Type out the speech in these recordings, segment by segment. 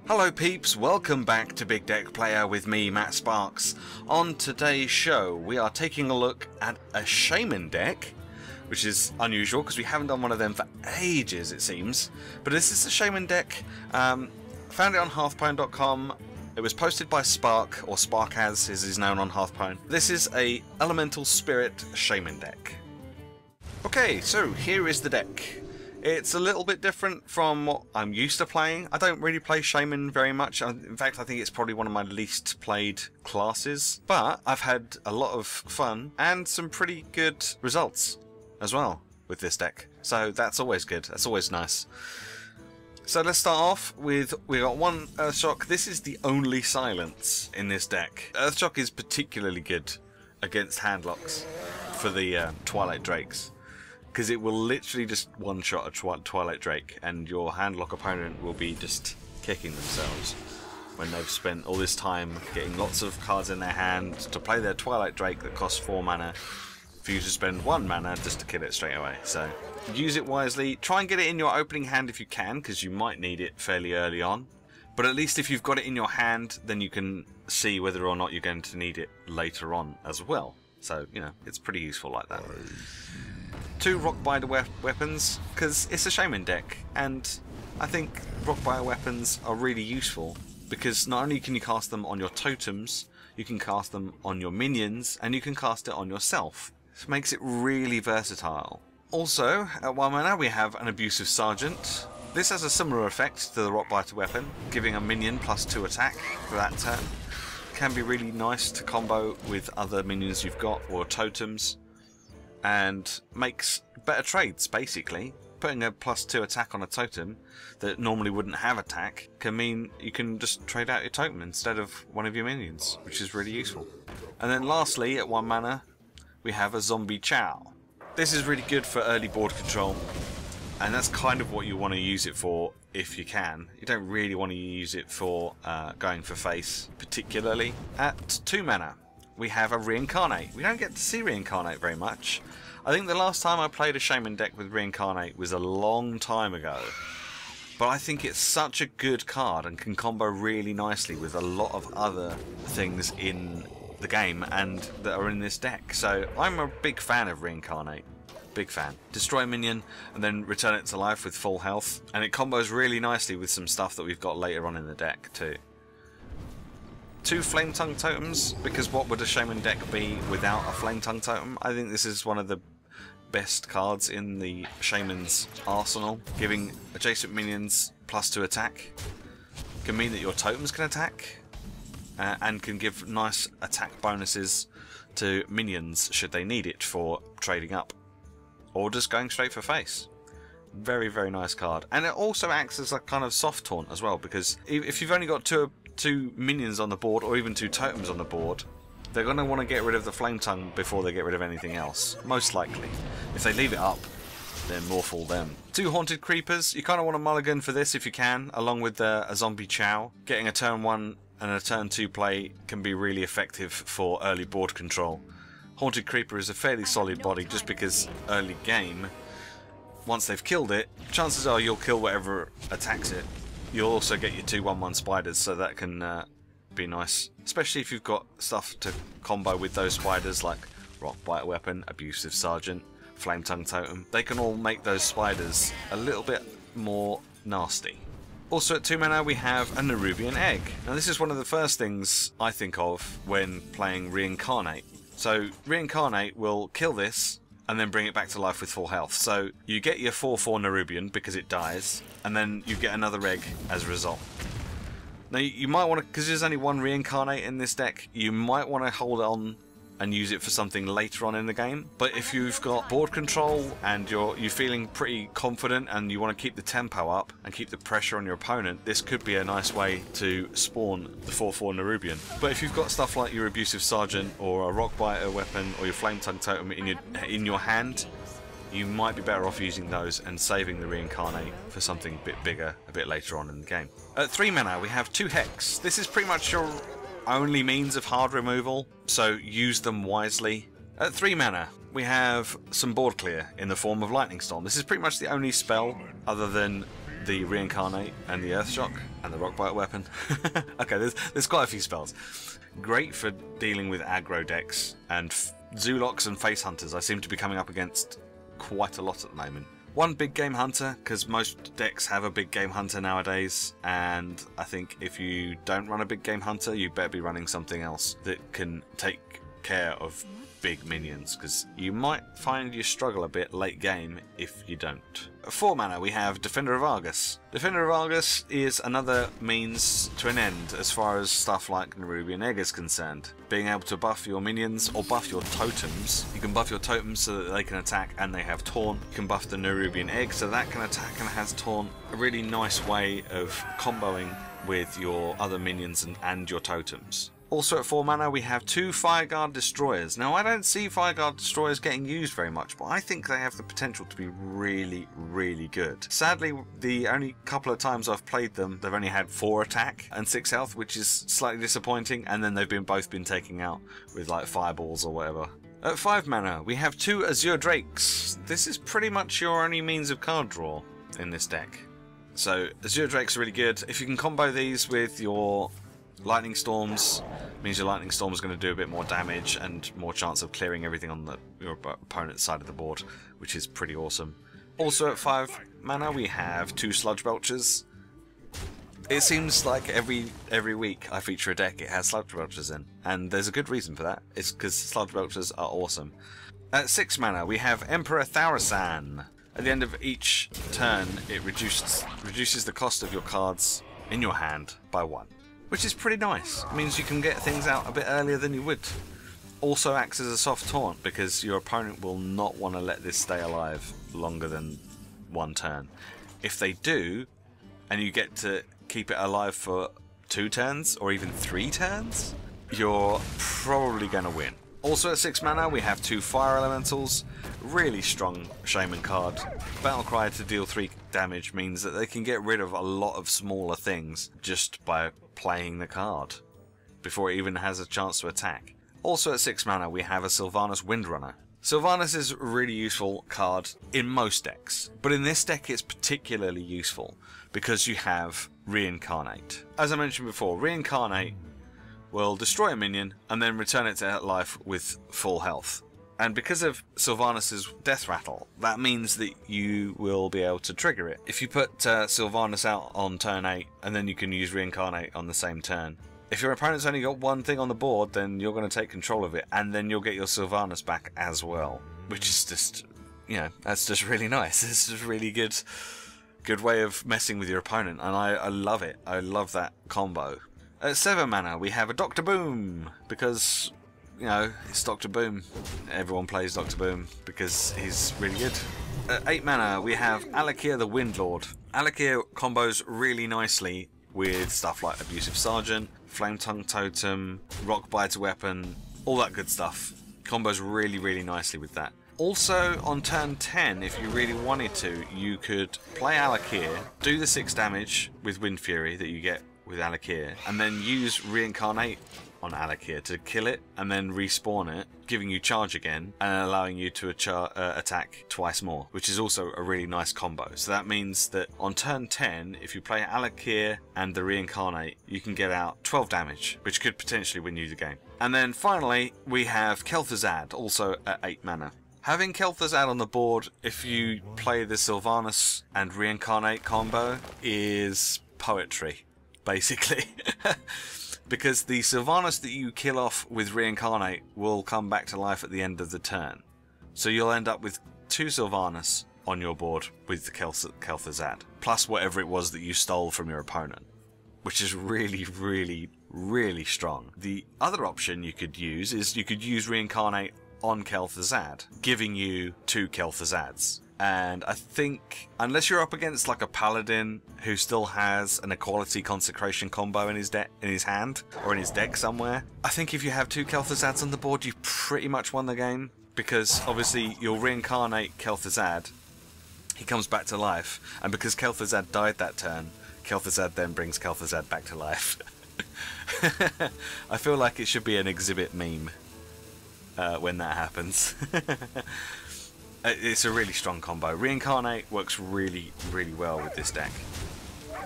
Hello peeps, welcome back to Big Deck Playa with me, Matt Sparks. On today's show, we are taking a look at a Shaman deck, which is unusual because we haven't done one of them for ages, it seems. But this is a Shaman deck. Found it on Hearthstone.com. It was posted by Spark, or Sparkaz as he's known on Hearthstone. This is a Elemental Spirit Shaman deck. Okay, so here is the deck. It's a little bit different from what I'm used to playing. I don't really play Shaman very much. In fact, I think it's probably one of my least played classes. But I've had a lot of fun and some pretty good results as well with this deck. So that's always good. That's always nice. So let's start off with, we got one Earthshock. This is the only silence in this deck. Earthshock is particularly good against handlocks for the Twilight Drakes, because it will literally just one-shot a Twilight Drake and your handlock opponent will be just kicking themselves when they've spent all this time getting lots of cards in their hand to play their Twilight Drake that costs 4 mana for you to spend 1 mana just to kill it straight away. So use it wisely. Try and get it in your opening hand if you can, because you might need it fairly early on. But at least if you've got it in your hand, then you can see whether or not you're going to need it later on as well. So, you know, it's pretty useful like that. 2 rock biter weapons, because it's a Shaman deck, and I think rock biter weapons are really useful because not only can you cast them on your totems, you can cast them on your minions, and you can cast it on yourself. This makes it really versatile. Also, at 1 mana we have an Abusive Sergeant. This has a similar effect to the rock biter weapon, giving a minion +2 attack for that turn. Can be really nice to combo with other minions you've got or totems, and makes better trades basically. Putting a +2 attack on a totem that normally wouldn't have attack can mean you can just trade out your totem instead of one of your minions, which is really useful. And then lastly, at 1 mana, we have a Zombie Chow. This is really good for early board control, and that's kind of what you want to use it for if you can. You don't really want to use it for going for face particularly. At 2 mana, we have a Reincarnate. We don't get to see Reincarnate very much. I think the last time I played a Shaman deck with Reincarnate was a long time ago. But I think it's such a good card and can combo really nicely with a lot of other things in the game and that are in this deck. So I'm a big fan of Reincarnate. Big fan. Destroy a minion and then return it to life with full health. And it combos really nicely with some stuff that we've got later on in the deck too. 2 Flame Tongue totems, because what would a Shaman deck be without a Flame Tongue totem? I think this is one of the best cards in the Shaman's arsenal. Giving adjacent minions +2 attack can mean that your totems can attack and can give nice attack bonuses to minions should they need it for trading up or just going straight for face. Very, very nice card. And it also acts as a kind of soft taunt as well, because if you've only got two minions on the board, or even 2 totems on the board, they're going to want to get rid of the Flame Tongue before they get rid of anything else, most likely. If they leave it up, then more fool them. 2 Haunted Creepers. You kind of want to mulligan for this if you can, along with a Zombie Chow. Getting a turn 1 and a turn 2 play can be really effective for early board control. Haunted Creeper is a fairly solid body just because early game, once they've killed it, chances are you'll kill whatever attacks it. You'll also get your 2/1/1 spiders, so that can be nice. Especially if you've got stuff to combo with those spiders like Rock Biter Weapon, Abusive Sergeant, Flame Tongue Totem. They can all make those spiders a little bit more nasty. Also at 2 mana we have a Nerubian Egg. Now this is one of the first things I think of when playing Reincarnate. So Reincarnate will kill this and then bring it back to life with full health. So you get your 4/4 Nerubian because it dies, and then you get another egg as a result. Now you might want to, because there's only 1 Reincarnate in this deck, you might want to hold on and use it for something later on in the game. But if you've got board control and you're feeling pretty confident and you want to keep the tempo up and keep the pressure on your opponent, this could be a nice way to spawn the 4/4 Nerubian. But if you've got stuff like your Abusive Sergeant or a Rock Biter Weapon or your Flame Tongue Totem in your hand, you might be better off using those and saving the Reincarnate for something a bit bigger a bit later on in the game. At 3 mana we have 2 Hex. This is pretty much your only means of hard removal, so use them wisely. At 3 mana, we have some board clear in the form of Lightning Storm. This is pretty much the only spell, other than the Reincarnate and the Earthshock and the Rockbite weapon. Okay, there's quite a few spells. Great for dealing with aggro decks, and Zulocks and Face Hunters I seem to be coming up against quite a lot at the moment. One big game hunter, because most decks have a big game hunter nowadays, and I think if you don't run a big game hunter, you better be running something else that can take care of big minions, because you might find you struggle a bit late game if you don't. 4 mana we have Defender of Argus. Defender of Argus is another means to an end as far as stuff like Nerubian Egg is concerned. Being able to buff your minions or buff your totems. You can buff your totems so that they can attack and they have taunt. You can buff the Nerubian Egg so that can attack and has taunt. A really nice way of comboing with your other minions and your totems. Also at 4 mana we have 2 Fireguard Destroyers. Now I don't see Fireguard Destroyers getting used very much, but I think they have the potential to be really, really good. Sadly, the only couple of times I've played them, they've only had 4 attack and 6 health, which is slightly disappointing, and then they've both been taken out with like fireballs or whatever. At 5 mana we have 2 Azure Drakes. This is pretty much your only means of card draw in this deck. So Azure Drakes are really good. If you can combo these with your Lightning Storms, means your Lightning Storm is going to do a bit more damage and more chance of clearing everything on your opponent's side of the board, which is pretty awesome. Also at 5 mana we have 2 Sludge Belchers. It seems like every week I feature a deck it has Sludge Belchers in, and there's a good reason for that. It's because Sludge Belchers are awesome. At 6 mana we have Emperor Thaurissan. At the end of each turn it reduces the cost of your cards in your hand by 1. Which is pretty nice. It means you can get things out a bit earlier than you would. Also acts as a soft taunt because your opponent will not want to let this stay alive longer than 1 turn. If they do, and you get to keep it alive for 2 turns or even 3 turns, you're probably going to win. Also at 6 mana we have 2 Fire Elementals. Really strong Shaman card. Battlecry to deal 3 damage means that they can get rid of a lot of smaller things just by playing the card before it even has a chance to attack. Also at 6 mana we have a Sylvanas Windrunner. Sylvanas is a really useful card in most decks, but in this deck it's particularly useful because you have Reincarnate. As I mentioned before, Reincarnate will destroy a minion and then return it to life with full health. And because of Sylvanas' Death Rattle, that means that you will be able to trigger it. If you put Sylvanas out on turn 8, and then you can use Reincarnate on the same turn. If your opponent's only got 1 thing on the board, then you're going to take control of it, and then you'll get your Sylvanas back as well. Which is just, you know, that's just really nice. It's just really good way of messing with your opponent, and I love it. I love that combo. At 7 mana we have a Dr. Boom, because, you know, it's Dr. Boom. Everyone plays Dr. Boom because he's really good. At 8 mana we have Alakir the Windlord. Alakir combos really nicely with stuff like Abusive Sergeant, Flame Tongue Totem, Rockbite weapon, all that good stuff. Combos really, really nicely with that. Also on turn 10, if you really wanted to, you could play Alakir, do the 6 damage with Wind Fury that you get with Alakir, and then use Reincarnate on Alakir to kill it and then respawn it, giving you charge again and allowing you to attack twice more, which is also a really nice combo. So that means that on turn 10, if you play Alakir and the Reincarnate, you can get out 12 damage, which could potentially win you the game. And then finally we have Kel'Thuzad, also at 8 mana. Having Kel'Thuzad on the board, if you play the Sylvanas and Reincarnate combo, is poetry, basically. Because the Sylvanas that you kill off with Reincarnate will come back to life at the end of the turn. So you'll end up with 2 Sylvanas on your board with the Kel'Thuzad, plus whatever it was that you stole from your opponent, which is really, really, really strong. The other option you could use is you could use Reincarnate on Kel'Thuzad, giving you 2 Kel'Thuzads. And I think, unless you're up against like a paladin who still has an equality consecration combo in his hand or in his deck somewhere, I think if you have 2 Kel'Thuzads on the board, you've pretty much won the game. Because obviously you'll Reincarnate Kel'Thuzad, he comes back to life, and because Kel'Thuzad died that turn, Kel'Thuzad then brings Kel'Thuzad back to life. I feel like it should be an exhibit meme when that happens. It's a really strong combo. Reincarnate works really, really well with this deck.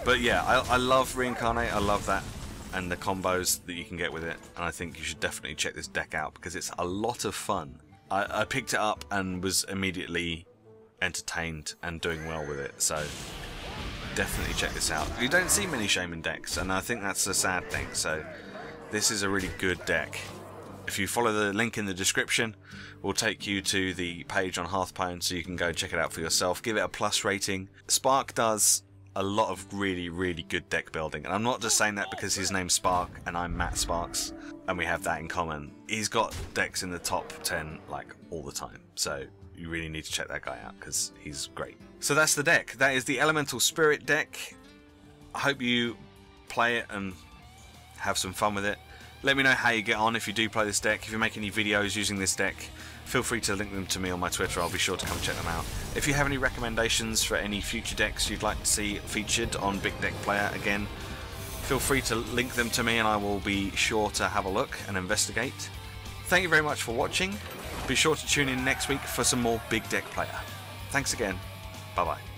But yeah, I love Reincarnate. I love that and the combos that you can get with it. And I think you should definitely check this deck out because it's a lot of fun. I picked it up and was immediately entertained and doing well with it. So definitely check this out. You don't see many Shaman decks, and I think that's a sad thing. So this is a really good deck. If you follow the link in the description, we'll take you to the page on Hearthstone so you can go check it out for yourself. Give it a plus rating. Spark does a lot of really, really good deck building, and I'm not just saying that because his name's Spark and I'm Matt Sparks and we have that in common. He's got decks in the top 10 like all the time, so you really need to check that guy out because he's great. So that's the deck. That is the Elemental Spirit deck. I hope you play it and have some fun with it. Let me know how you get on if you do play this deck. If you make any videos using this deck, feel free to link them to me on my Twitter. I'll be sure to come check them out. If you have any recommendations for any future decks you'd like to see featured on Big Deck Playa again, feel free to link them to me and I will be sure to have a look and investigate. Thank you very much for watching. Be sure to tune in next week for some more Big Deck Playa. Thanks again. Bye bye.